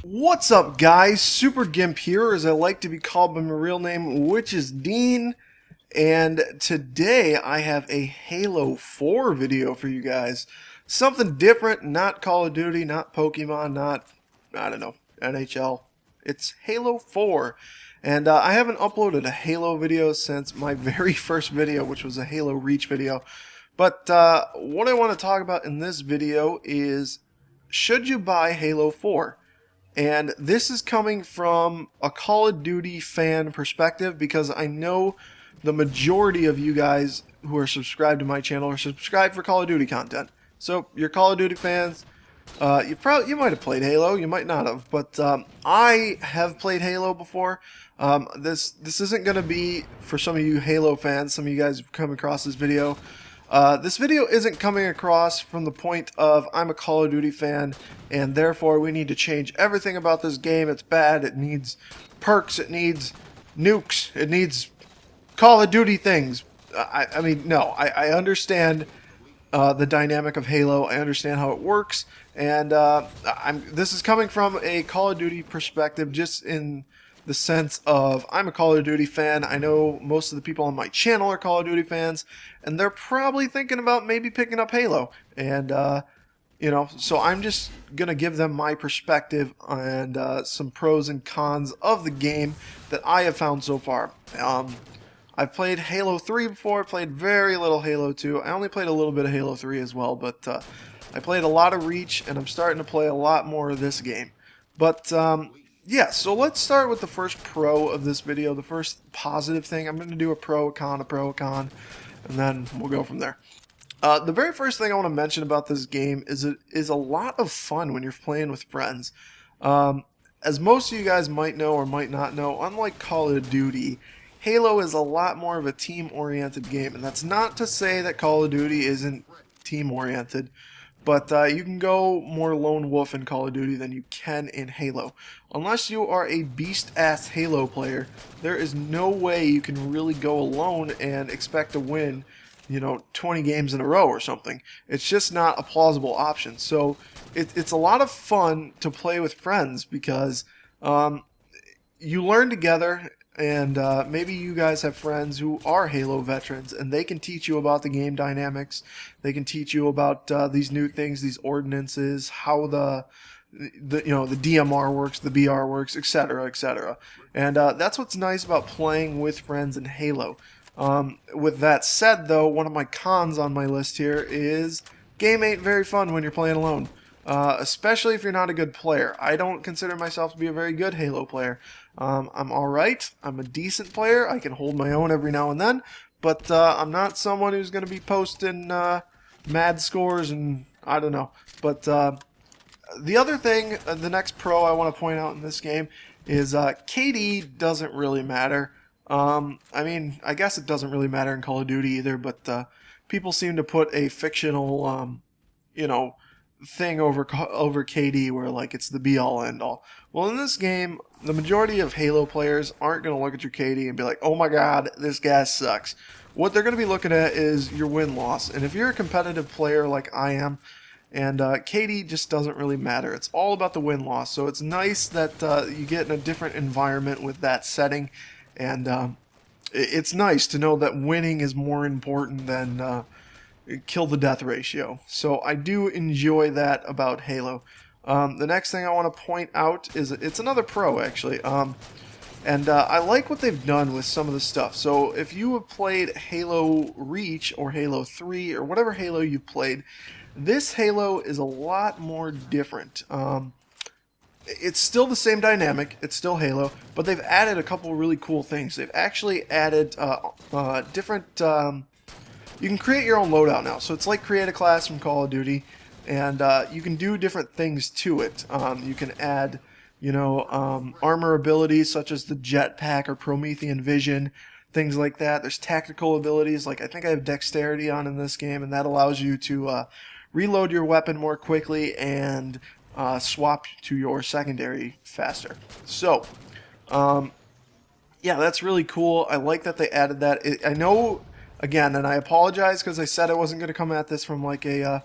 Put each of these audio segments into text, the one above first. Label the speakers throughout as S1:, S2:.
S1: What's up, guys? Super Gimp here, as I like to be called by my real name, which is Dean. And today I have a Halo 4 video for you guys. Something different, not Call of Duty, not Pokemon, not, I don't know, NHL. It's Halo 4. And I haven't uploaded a Halo video since my very first video, which was a Halo Reach video. But what I want to talk about in this video is, should you buy Halo 4? And this is coming from a Call of Duty fan perspective, because I know the majority of you guys who are subscribed to my channel are subscribed for Call of Duty content. So you're Call of Duty fans. You might have played Halo, you might not have, but I have played Halo before. This isn't going to be for some of you Halo fans. Some of you guys have come across this video. This video isn't coming across from the point of I'm a Call of Duty fan and therefore we need to change everything about this game. It's bad, it needs perks, it needs nukes, it needs Call of Duty things. I mean, no, I understand the dynamic of Halo, I understand how it works, and this is coming from a Call of Duty perspective, just in the sense of I'm a Call of Duty fan. I know most of the people on my channel are Call of Duty fans, and they're probably thinking about maybe picking up Halo. And, you know, so I'm just going to give them my perspective and some pros and cons of the game that I have found so far. I've played Halo 3 before, played very little Halo 2. I only played a little bit of Halo 3 as well, but I played a lot of Reach, and I'm starting to play a lot more of this game. But, yeah, so let's start with the first pro of this video, the first positive thing. I'm going to do a pro, a con, and then we'll go from there. The very first thing I want to mention about this game is it is a lot of fun when you're playing with friends. As most of you guys might know or might not know, unlike Call of Duty, Halo is a lot more of a team-oriented game. And that's not to say that Call of Duty isn't team-oriented, but you can go more lone wolf in Call of Duty than you can in Halo. Unless you are a beast-ass Halo player, there is no way you can really go alone and expect to win, you know, 20 games in a row or something. It's just not a plausible option. So it's a lot of fun to play with friends because you learn together. And maybe you guys have friends who are Halo veterans, and they can teach you about the game dynamics. They can teach you about these new things, these ordinances, how the DMR works, the BR works, etc., etc. And that's what's nice about playing with friends in Halo. With that said, though, one of my cons on my list here is game ain't very fun when you're playing alone. Especially if you're not a good player. I don't consider myself to be a very good Halo player. I'm alright, I'm a decent player, I can hold my own every now and then, but I'm not someone who's going to be posting mad scores and I don't know. But the other thing, the next pro I want to point out in this game is KD doesn't really matter. I mean, I guess it doesn't really matter in Call of Duty either, but people seem to put a fictional, you know, thing over KD where like it's the be all end all. Well, in this game, the majority of Halo players aren't going to look at your KD and be like, oh my god, this guy sucks. What they're going to be looking at is your win-loss. And if you're a competitive player like I am, and KD just doesn't really matter. It's all about the win-loss. So it's nice that you get in a different environment with that setting. And it's nice to know that winning is more important than kill the death ratio. So I do enjoy that about Halo. The next thing I want to point out is it's another pro actually. And I like what they've done with some of the stuff. So if you have played Halo Reach or Halo 3 or whatever Halo you've played, this Halo is a lot more different. It's still the same dynamic, it's still Halo, but they've added a couple really cool things. They've actually added different you can create your own loadout now. So it's like create a class from Call of Duty, and you can do different things to it. You can add, you know, armor abilities such as the jetpack or Promethean vision, things like that. There's tactical abilities, like I think I have dexterity on in this game, and that allows you to reload your weapon more quickly and swap to your secondary faster. So, yeah, that's really cool. I like that they added that. I know again, and I apologize because I said I wasn't going to come at this from like a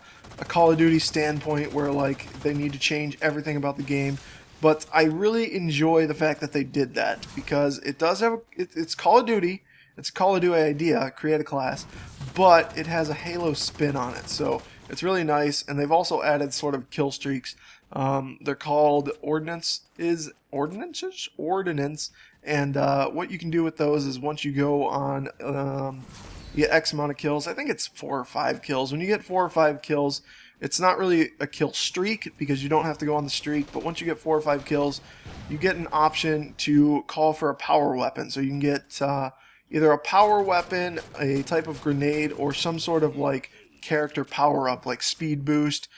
S1: Call of Duty standpoint where like they need to change everything about the game. But I really enjoy the fact that they did that because it does have it's Call of Duty. It's a Call of Duty idea, create a class, but it has a Halo spin on it. So it's really nice, and they've also added sort of kill streaks. They're called ordinances, and what you can do with those is once you go on, you get X amount of kills. I think it's 4 or 5 kills. When you get 4 or 5 kills, it's not really a kill streak because you don't have to go on the streak, but once you get 4 or 5 kills, you get an option to call for a power weapon. So you can get either a power weapon, a type of grenade, or some sort of like character power up like speed boost,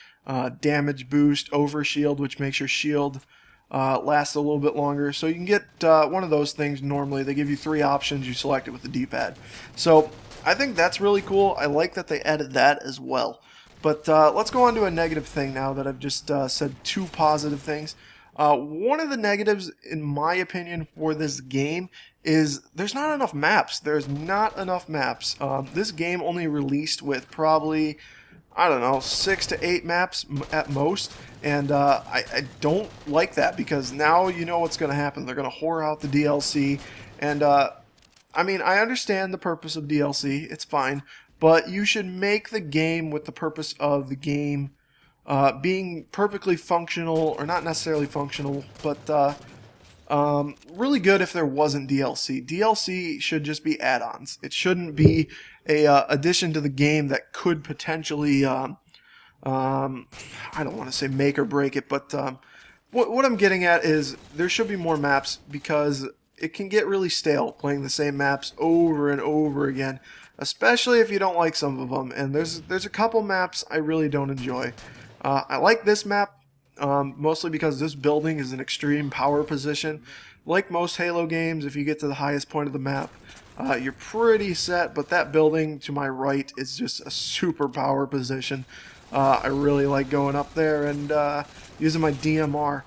S1: damage boost, overshield, which makes your shield last a little bit longer. So you can get one of those things normally. They give you 3 options. You select it with the D-pad. So I think that's really cool. I like that they added that as well. But let's go on to a negative thing now that I've just said 2 positive things. One of the negatives, in my opinion, for this game is there's not enough maps. There's not enough maps. This game only released with probably, I don't know, 6 to 8 maps at most, and I don't like that because now you know what's going to happen. They're going to whore out the DLC, and I mean, I understand the purpose of DLC. It's fine, but you should make the game with the purpose of the game being perfectly functional, or not necessarily functional, but really good if there wasn't DLC. DLC should just be add-ons. It shouldn't be a addition to the game that could potentially, I don't want to say make or break it, but what I'm getting at is there should be more maps because it can get really stale playing the same maps over and over again, especially if you don't like some of them. And there's a couple maps I really don't enjoy. I like this map mostly because this building is an extreme power position. Like most Halo games, if you get to the highest point of the map, you're pretty set, but that building to my right is just a super power position. I really like going up there and using my DMR.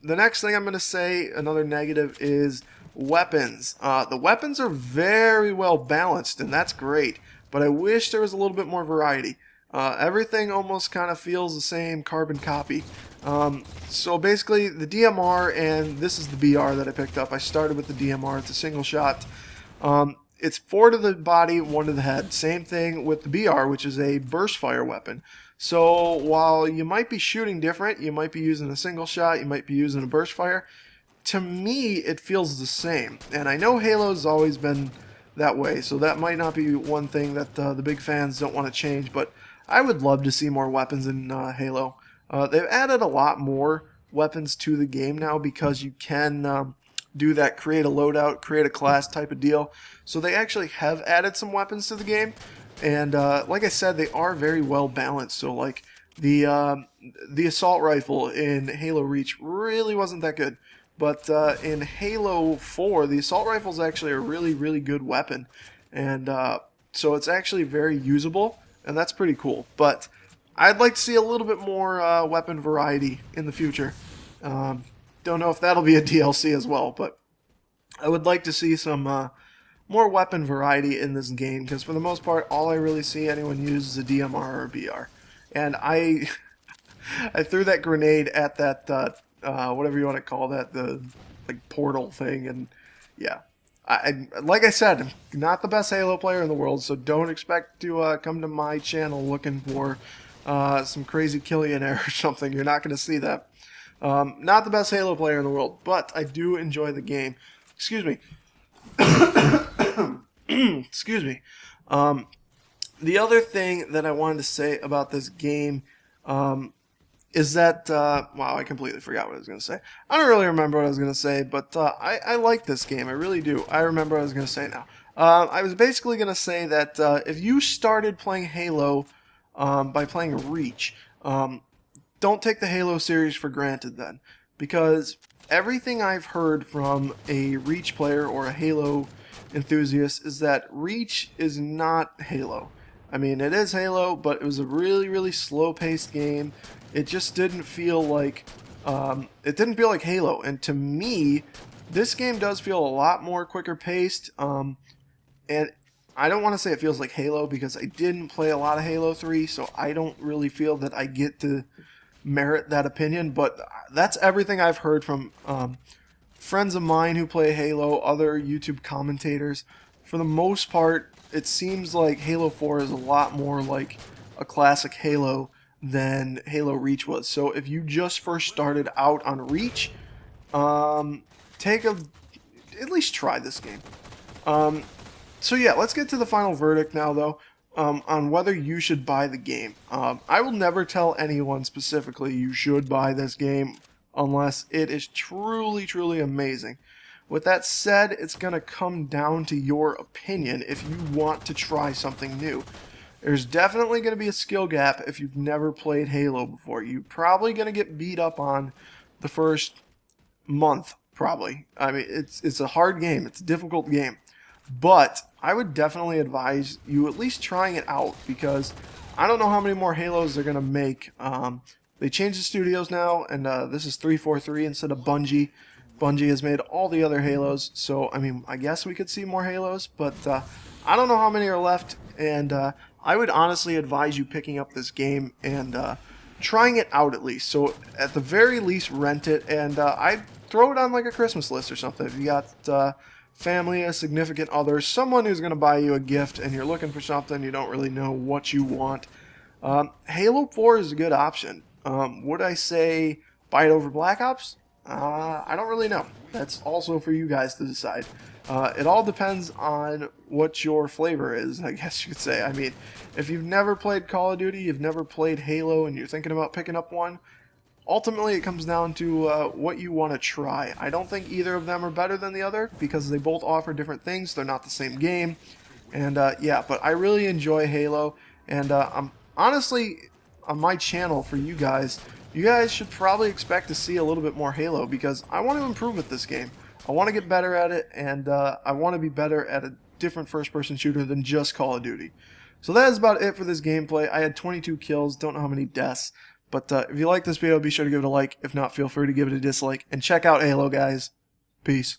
S1: The next thing I'm going to say, another negative, is weapons. The weapons are very well balanced, and that's great, but I wish there was a little bit more variety. Everything almost kind of feels the same carbon copy. So basically the DMR, and this is the BR that I picked up. I started with the DMR. It's a single shot. It's 4 to the body, 1 to the head. Same thing with the BR, which is a burst fire weapon. So while you might be shooting different, you might be using a single shot, you might be using a burst fire, to me it feels the same. And I know Halo's always been that way, so that might not be one thing that the big fans don't want to change, but I would love to see more weapons in Halo. They've added a lot more weapons to the game now because you can do that create a loadout, create a class type of deal. So they actually have added some weapons to the game, and like I said, they are very well balanced. So like the assault rifle in Halo Reach really wasn't that good, but in Halo 4, the assault rifle is actually a really good weapon, and so it's actually very usable. And that's pretty cool, but I'd like to see a little bit more weapon variety in the future. Don't know if that'll be a DLC as well, but I would like to see some more weapon variety in this game, because for the most part, all I really see anyone use is a DMR or a BR. And I threw that grenade at that, whatever you want to call that, the like portal thing, and yeah. Like I said, I'm not the best Halo player in the world, so don't expect to come to my channel looking for some crazy Killionaire or something. You're not going to see that. Not the best Halo player in the world, but I do enjoy the game. Excuse me. Excuse me. The other thing that I wanted to say about this game is that, wow, I completely forgot what I was going to say. I don't really remember what I was going to say, but I like this game. I really do. I remember what I was going to say now. I was basically going to say that if you started playing Halo by playing Reach, don't take the Halo series for granted then. Because everything I've heard from a Reach player or a Halo enthusiast is that Reach is not Halo. I mean, it is Halo, but it was a really slow-paced game. It just didn't feel like Halo. And to me, this game does feel a lot more quicker paced. And I don't want to say it feels like Halo because I didn't play a lot of Halo 3, so I don't really feel that I get to merit that opinion, but that's everything I've heard from friends of mine who play Halo, other YouTube commentators. For the most part, it seems like Halo 4 is a lot more like a classic Halo than Halo Reach was. So if you just first started out on Reach, at least try this game. So yeah, let's get to the final verdict now, though, on whether you should buy the game. I will never tell anyone specifically you should buy this game unless it is truly, truly amazing. With that said, it's going to come down to your opinion if you want to try something new. There's definitely going to be a skill gap if you've never played Halo before. You're probably going to get beat up on the first month, probably. I mean, it's a hard game. It's a difficult game. But I would definitely advise you at least trying it out, because I don't know how many more Halos they're going to make. They changed the studios now, and this is 343 instead of Bungie. Bungie has made all the other Halos, so I mean, I guess we could see more Halos, but I don't know how many are left, and I would honestly advise you picking up this game and trying it out at least. So at the very least, rent it, and I'd throw it on like a Christmas list or something. If you got family, a significant other, someone who's going to buy you a gift, and you're looking for something, you don't really know what you want, Halo 4 is a good option. Would I say buy it over Black Ops? I don't really know. That's also for you guys to decide. It all depends on what your flavor is, I guess you could say. I mean, if you've never played Call of Duty, you've never played Halo, and you're thinking about picking up one, ultimately it comes down to what you want to try. I don't think either of them are better than the other, because they both offer different things. They're not the same game. And yeah, but I really enjoy Halo, and I'm honestly, on my channel for you guys should probably expect to see a little bit more Halo, because I want to improve with this game. I want to get better at it, and I want to be better at a different first-person shooter than just Call of Duty. So that is about it for this gameplay. I had 22 kills, don't know how many deaths, but if you like this video, be sure to give it a like. If not, feel free to give it a dislike, and check out Halo, guys. Peace.